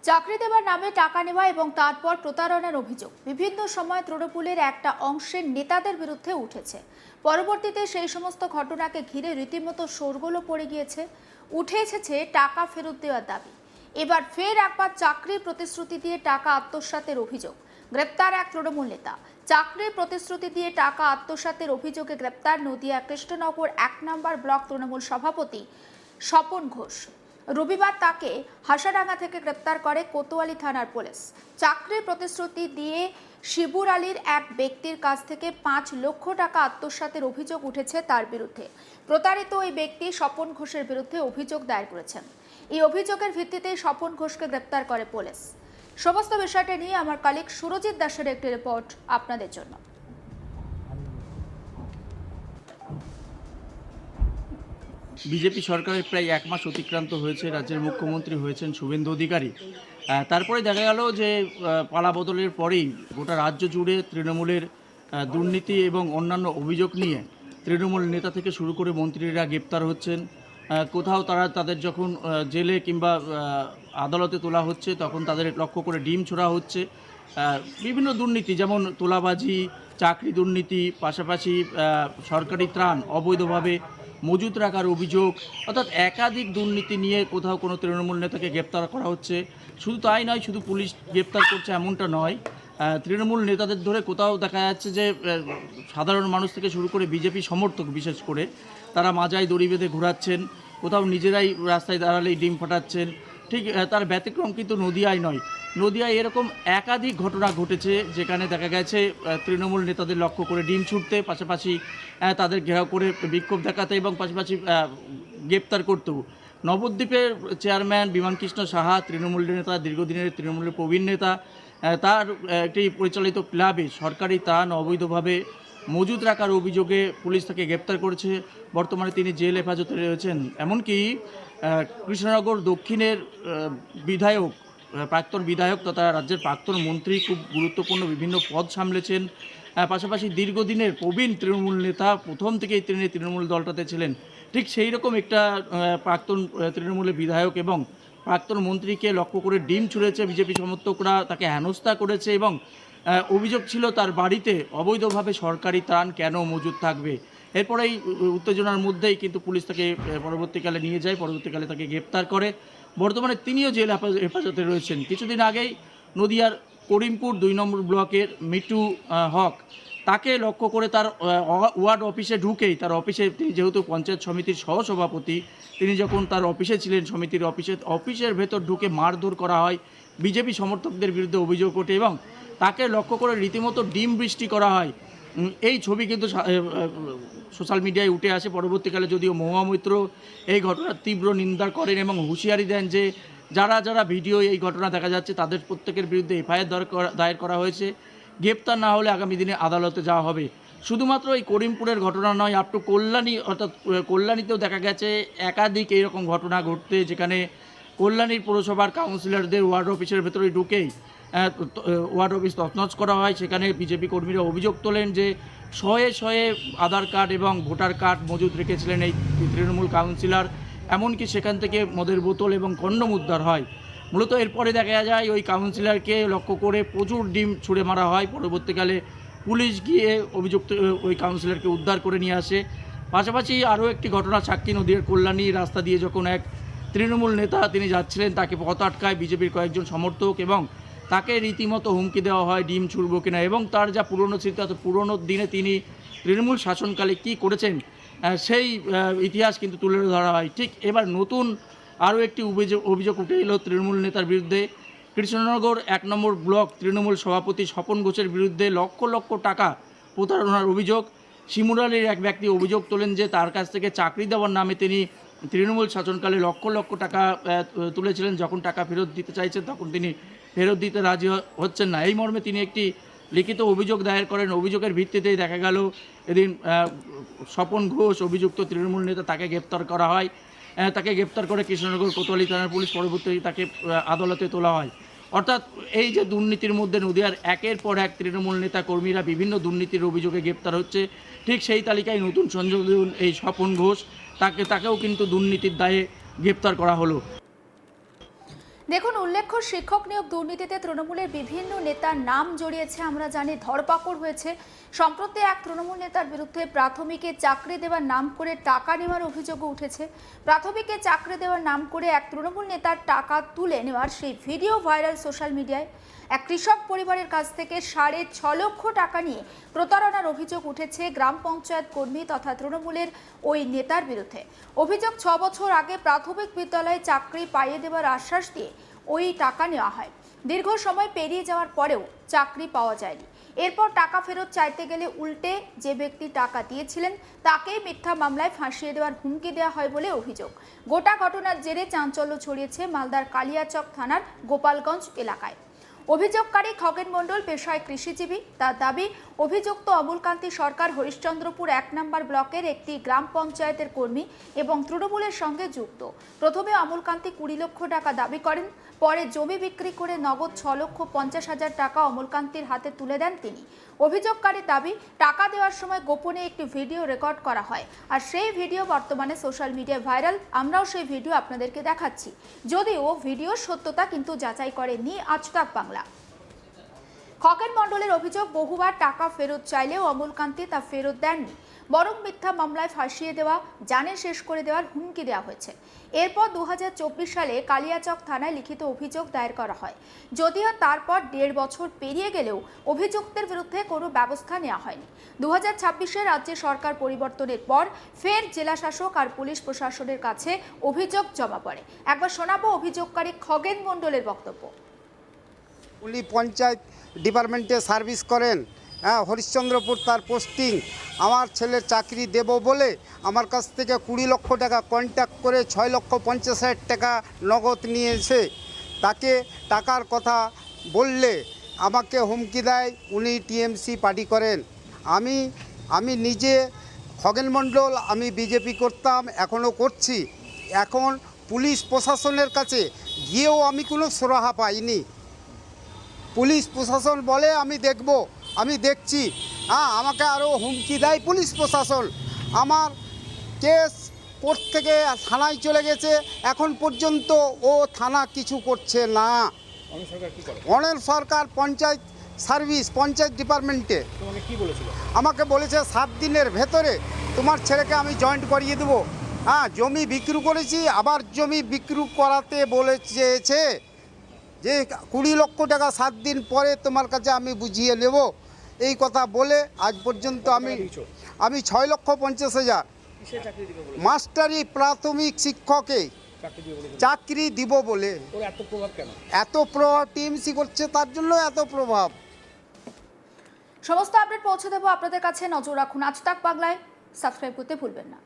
চাকরি দেওয়ার নামে টাকা নেওয়া এবং তারপর প্রতারণার অভিযোগ বিভিন্ন সময় তৃণমূলের একটা অংশের নেতাদের বিরুদ্ধে উঠেছে। পরবর্তীতে সেই সমস্ত ঘটনাকে ঘিরে রীতিমতো শোরগোলও পড়ে গিয়েছে। উঠে এসেছে টাকা ফেরত দেওয়ার দাবি। এবার ফের একবার চাকরির প্রতিশ্রুতি দিয়ে টাকা আত্মসাতের অভিযোগ। গ্রেপ্তার এক তৃণমূল নেতা। চাকরির প্রতিশ্রুতি দিয়ে টাকা আত্মসাতের অভিযোগে গ্রেপ্তার নদিয়া কৃষ্ণনগর ১ নম্বর ব্লক তৃণমূল সভাপতি স্বপন ঘোষ। রবিবার তাকে হাসাডাঙ্গা থেকে গ্রেপ্তার করে কোতোয়ালি থানার পুলিশ। চাকরির প্রতিশ্রুতি দিয়ে শিবুর আলীর এক ব্যক্তির কাছ থেকে ৫ লক্ষ টাকা আত্মসাতের অভিযোগ উঠেছে তার বিরুদ্ধে। প্রতারিত ওই ব্যক্তি স্বপন ঘোষের বিরুদ্ধে অভিযোগ দায়ের করেছেন। এই অভিযোগের ভিত্তিতে স্বপন ঘোষকে গ্রেপ্তার করে পুলিশ। সমস্ত বিষয়টা নিয়ে আমার কলিগ সুরজিৎ দাসের একটি রিপোর্ট আপনাদের জন্য। বিজেপি সরকারের প্রায় ১ মাস অতিক্রান্ত হয়েছে। রাজ্যের মুখ্যমন্ত্রী হয়েছেন শুভেন্দু অধিকারী। তারপরে দেখা গেল যে পালা বদলের পরেই গোটা রাজ্য জুড়ে তৃণমূলের দুর্নীতি এবং অন্যান্য অভিযোগ নিয়ে তৃণমূল নেতা থেকে শুরু করে মন্ত্রীরা গ্রেপ্তার হচ্ছেন। কোথাও তাদের যখন জেলে কিংবা আদালতে তোলা হচ্ছে তখন তাদের লক্ষ্য করে ডিম ছোড়া হচ্ছে। বিভিন্ন দুর্নীতি যেমন তোলাবাজি, চাকরি দুর্নীতি, পাশাপাশি সরকারি ত্রাণ অবৈধভাবে মজুত রাখার অভিযোগ, অর্থাৎ একাধিক দুর্নীতি নিয়ে কোথাও কোনো তৃণমূল নেতাকে গ্রেপ্তার করা হচ্ছে। শুধু তাই নয়, শুধু পুলিশ গ্রেপ্তার করছে এমনটা নয়, তৃণমূল নেতাদের ধরে কোথাও দেখা যাচ্ছে যে সাধারণ মানুষ থেকে শুরু করে বিজেপি সমর্থক বিশেষ করে তারা মাজায় দড়ি বেঁধে ঘোরাচ্ছেন, কোথাও নিজেরাই রাস্তায় দাঁড়ালেই ডিম ফাটাচ্ছেন। ঠিক তার ব্যতিক্রম কিন্তু নদিয়ায় নয়। নদিয়ায় এরকম একাধিক ঘটনা ঘটেছে যেখানে দেখা গেছে তৃণমূল নেতাদের লক্ষ্য করে ডিম ছুটতে, পাশাপাশি তাদের ঘেরাও করে বিক্ষোভ দেখাতে এবং পাশাপাশি গ্রেপ্তার করতেও। নবদ্বীপের চেয়ারম্যান বিমানকৃষ্ণ সাহা, তৃণমূল নেতা, দীর্ঘদিনের তৃণমূলের প্রবীণ নেতা, তার একটি পরিচালিত ক্লাবে সরকারি ত্রাণ অবৈধভাবে মজুত রাখার অভিযোগে পুলিশ তাকে গ্রেপ্তার করেছে। বর্তমানে তিনি জেল হেফাজতে রয়েছেন। এমনকি কৃষ্ণনগর দক্ষিণের বিধায়ক, প্রাক্তন বিধায়ক তথা রাজ্যের প্রাক্তন মন্ত্রী, খুব গুরুত্বপূর্ণ বিভিন্ন পদ সামলেছেন। পাশাপাশি দীর্ঘদিনের প্রবীণ তৃণমূল নেতা, প্রথম থেকেই তিনি তৃণমূল দলটাতে ছিলেন। ঠিক সেই রকম একটা প্রাক্তন তৃণমূলের বিধায়ক এবং প্রাক্তন মন্ত্রীকে লক্ষ্য করে ডিম ছুঁড়েছে বিজেপি সমর্থকরা, তাকে হেনস্থা করেছে এবং অভিযোগ ছিল তার বাড়িতে অবৈধভাবে সরকারি ত্রাণ কেন মজুদ থাকবে। এরপরেই উত্তেজনার মধ্যেই কিন্তু পুলিশ তাকে পরবর্তীকালে নিয়ে যায়, পরবর্তীকালে তাকে গ্রেপ্তার করে। বর্তমানে তিনিও জেল হেফাজতে রয়েছেন। কিছুদিন আগেই নদিয়ার করিমপুর ২ নম্বর ব্লকের মিটু হক, তাকে লক্ষ্য করে তার ওয়ার্ড অফিসে ঢুকেই তার অফিসে, তিনি যেহেতু পঞ্চায়েত সমিতির সহসভাপতি, তিনি যখন তার অফিসে ছিলেন, সমিতির অফিসের ভেতর ঢুকে মারধর করা হয়, বিজেপি সমর্থকদের বিরুদ্ধে অভিযোগ ওঠে এবং তাকে লক্ষ্য করে রীতিমতো ডিম বৃষ্টি করা হয়। এই ছবি কিন্তু সোশ্যাল মিডিয়ায় উঠে আসে। পরবর্তীকালে যদিও মহুয়া মৈত্র এই ঘটনার তীব্র নিন্দা করেন এবং হুঁশিয়ারি দেন যে যারা যারা ভিডিও এই ঘটনা দেখা যাচ্ছে তাদের প্রত্যেকের বিরুদ্ধে এফআইআর দায়ের করা হয়েছে। গ্রেপ্তার না হলে আগামী দিনে আদালতে যাওয়া হবে। শুধুমাত্র এই করিমপুরের ঘটনা নয়, আপ টু কল্যাণী, অর্থাৎ কল্যাণীতেও দেখা গেছে একাধিক এইরকম ঘটনা ঘটতে, যেখানে কল্যাণীর পৌরসভার কাউন্সিলরদের ওয়ার্ড অফিসের ভেতরে ঢুকেই ওয়ার্ড অফিস তছনছ করা হয়। সেখানে বিজেপি কর্মীরা অভিযোগ তোলেন যে শয়ে শয়ে আধার কার্ড এবং ভোটার কার্ড মজুদ রেখেছিলেন এই তৃণমূল কাউন্সিলর। এমনকি সেখান থেকে মদের বোতল এবং কন্ডম উদ্ধার হয়। মূলত এরপরে দেখা যায় ওই কাউন্সিলরকে লক্ষ্য করে প্রচুর ডিম ছুঁড়ে মারা হয়। পরবর্তীকালে পুলিশ গিয়ে অভিযুক্ত ওই কাউন্সিলরকে উদ্ধার করে নিয়ে আসে। পাশাপাশি আরও একটি ঘটনা সাক্ষী, নদীর কল্যাণী রাস্তা দিয়ে যখন এক তৃণমূল নেতা তিনি যাচ্ছিলেন, তাকে পথ আটকায় বিজেপির কয়েকজন সমর্থক এবং তাকে রীতিমতো হুমকি দেওয়া হয় ডিম ছুড়ব কিনা। এবং তার যা পুরনো স্মৃতি, অর্থাৎ পুরনো দিনে তিনি তৃণমূল শাসনকালে কী করেছেন সেই ইতিহাস কিন্তু তুলে ধরা হয়। ঠিক এবার নতুন আরও একটি অভিযোগ উঠে এলো তৃণমূল নেতার বিরুদ্ধে। কৃষ্ণনগর ১ নম্বর ব্লক তৃণমূল সভাপতি স্বপন ঘোষের বিরুদ্ধে লক্ষ লক্ষ টাকা প্রতারণার অভিযোগ। শিমুরালির এক ব্যক্তি অভিযোগ তোলেন যে তার কাছ থেকে চাকরি দেওয়ার নামে তিনি তৃণমূল শাসনকালে লক্ষ লক্ষ টাকা তুলেছিলেন। যখন টাকা ফেরত দিতে চাইছেন তখন তিনি ফেরত দিতে রাজি হচ্ছেন না। এই মর্মে তিনি একটি লিখিত অভিযোগ দায়ের করেন। অভিযোগের ভিত্তিতেই দেখা গেল এদিন স্বপন ঘোষ, অভিযুক্ত তৃণমূল নেতা, তাকে গ্রেপ্তার করা হয়। তাকে গ্রেপ্তার করে কৃষ্ণনগর কোতোয়ালি থানার পুলিশ, পরবর্তীতে তাকে আদালতে তোলা হয়। অর্থাৎ এই যে দুর্নীতির মধ্যে নদিয়ার একের পর এক তৃণমূল নেতা কর্মীরা বিভিন্ন দুর্নীতির অভিযোগে গ্রেপ্তার হচ্ছে, ঠিক সেই তালিকায় নতুন সংযোজন এই স্বপন ঘোষ, তাকেও কিন্তু দুর্নীতির দায়ে গ্রেপ্তার করা হলো। দেখুন, উল্লেখ্য শিক্ষক নিয়োগ দুর্নীতিতে তৃণমূলের বিভিন্ন নেতার নাম জড়িয়েছে আমরা জানি, ধরপাকড় হয়েছে। সম্প্রতি এক তৃণমূল নেতার বিরুদ্ধে প্রাথমিকে চাকরি দেওয়ার নাম করে টাকা নেওয়ার অভিযোগও উঠেছে। প্রাথমিকে চাকরি দেওয়ার নাম করে এক তৃণমূল নেতার টাকা তুলে নেওয়ার সেই ভিডিও ভাইরাল সোশ্যাল মিডিয়ায়। এক কৃষক পরিবারের কাছ থেকে 6.5 লক্ষ টাকা নিয়ে প্রতারণার অভিযোগ উঠেছে গ্রাম পঞ্চায়েত কর্মী তথা তৃণমূলের ওই নেতার বিরুদ্ধে। অভিযোগ, 6 বছর আগে প্রাথমিক বিদ্যালয়ে চাকরি পাইয়ে দেওয়ার আশ্বাস দিয়ে ওই টাকা নেওয়া হয়। দীর্ঘ সময় পেরিয়ে যাওয়ার পরেও চাকরি পাওয়া যায়নি। এরপর টাকা ফেরত চাইতে গেলে উল্টে যে ব্যক্তি টাকা দিয়েছিলেন তাকেই মিথ্যা মামলায় ফাঁসিয়ে দেওয়ার হুমকি দেওয়া হয় বলে অভিযোগ। গোটা ঘটনার জেরে চাঞ্চল্য ছড়িয়েছে মালদার কালিয়াচক থানার গোপালগঞ্জ এলাকায়। অভিযোগকারী খগেন মণ্ডল পেশায় কৃষিজীবী। তার দাবি, অভিযুক্ত অমলকান্তি সরকার হরিশ্চন্দ্রপুর 1 নম্বর ব্লকের একটি গ্রাম পঞ্চায়েতের কর্মী এবং তৃণমূলের সঙ্গে যুক্ত। প্রথমে অমলকান্তি 20 লক্ষ টাকা দাবি করেন, পরে জমি বিক্রি করে নগদ 6,50,000 টাকা অমলকান্তির হাতে তুলে দেন তিনি। অভিযোগকারী দাবি, টাকা দেওয়ার সময় গোপনে একটি ভিডিও রেকর্ড করা হয়, আর সেই ভিডিও বর্তমানে সোশ্যাল মিডিয়ায় ভাইরাল। আমরাও সেই ভিডিও আপনাদেরকে দেখাচ্ছি, যদিও ভিডিওর সত্যতা কিন্তু যাচাই করেনি আজ তাক বাংলা। খগেন মণ্ডলের অভিযোগ, বহুবার টাকা ফেরত চাইলেও অমলকান্তি তা ফেরত দেননি, বরং মিথ্যা মামলায় ফাঁসিয়ে দেওয়া, জানে শেষ করে দেওয়ার হুমকি দেওয়া হয়েছে। এরপর 2024 সালে কালিয়াচক থানায় লিখিত অভিযোগ দায়ের করা হয়। যদিও তারপর 1.5 বছর পেরিয়ে গেলেও অভিযুক্তের বিরুদ্ধে কোনো ব্যবস্থা নেওয়া হয়নি। 2026-এ রাজ্যে সরকার পরিবর্তনের পর ফের জেলা শাসক আর পুলিশ প্রশাসনের কাছে অভিযোগ জমা পড়ে। একবার শোনাবো অভিযোগকারী খগেন মণ্ডলের বক্তব্য। উনি পঞ্চায়েত ডিপার্টমেন্টে সার্ভিস করেন, হ্যাঁ, হরিশ্চন্দ্রপুর তার পোস্টিং। আমার ছেলের চাকরি দেব বলে আমার কাছ থেকে 20 লক্ষ টাকা কন্ট্যাক্ট করে 6,50,000 টাকা নগদ নিয়েছে। তাকে টাকার কথা বললে আমাকে হুমকি দেয়, উনি টিএমসি পার্টি করেন। আমি নিজে খগেন মণ্ডল, আমি বিজেপি করতাম, এখনও করছি। এখন পুলিশ প্রশাসনের কাছে গিয়েও আমি কোনো সুরাহা পাইনি। পুলিশ প্রশাসন বলে আমি দেখব, আমি দেখছি, হ্যাঁ, আমাকে আরও হুমকি দেয় পুলিশ প্রশাসন। আমার কেস কোর্ট থেকে থানায় চলে গেছে, এখন পর্যন্ত ও থানা কিছু করছে না। অনিল সরকার পঞ্চায়েত সার্ভিস, পঞ্চায়েত ডিপার্টমেন্টে আমাকে বলেছে 7 দিনের ভেতরে তোমার ছেলেকে আমি জয়েন্ট করিয়ে দেবো। হ্যাঁ, জমি বিক্রি করেছি, আবার জমি বিক্রি করাতে বলেছে যে 20 লক্ষ টাকা 7 দিন পরে তোমার কাছে আমি বুঝিয়ে নেব। এই কথা বলে আজ পর্যন্ত আমি 6,50,000 মাস্টারি প্রাথমিক শিক্ষকে চাকরি দিব বলে। এত প্রভাব টিএমসি করছে, তার জন্য এত প্রভাব। সমস্ত আপডেট পৌঁছে দেবো আপনাদের কাছে, নজর রাখুন আজ তাক বাংলায়। সাবস্ক্রাইব করতে ভুলবেন না।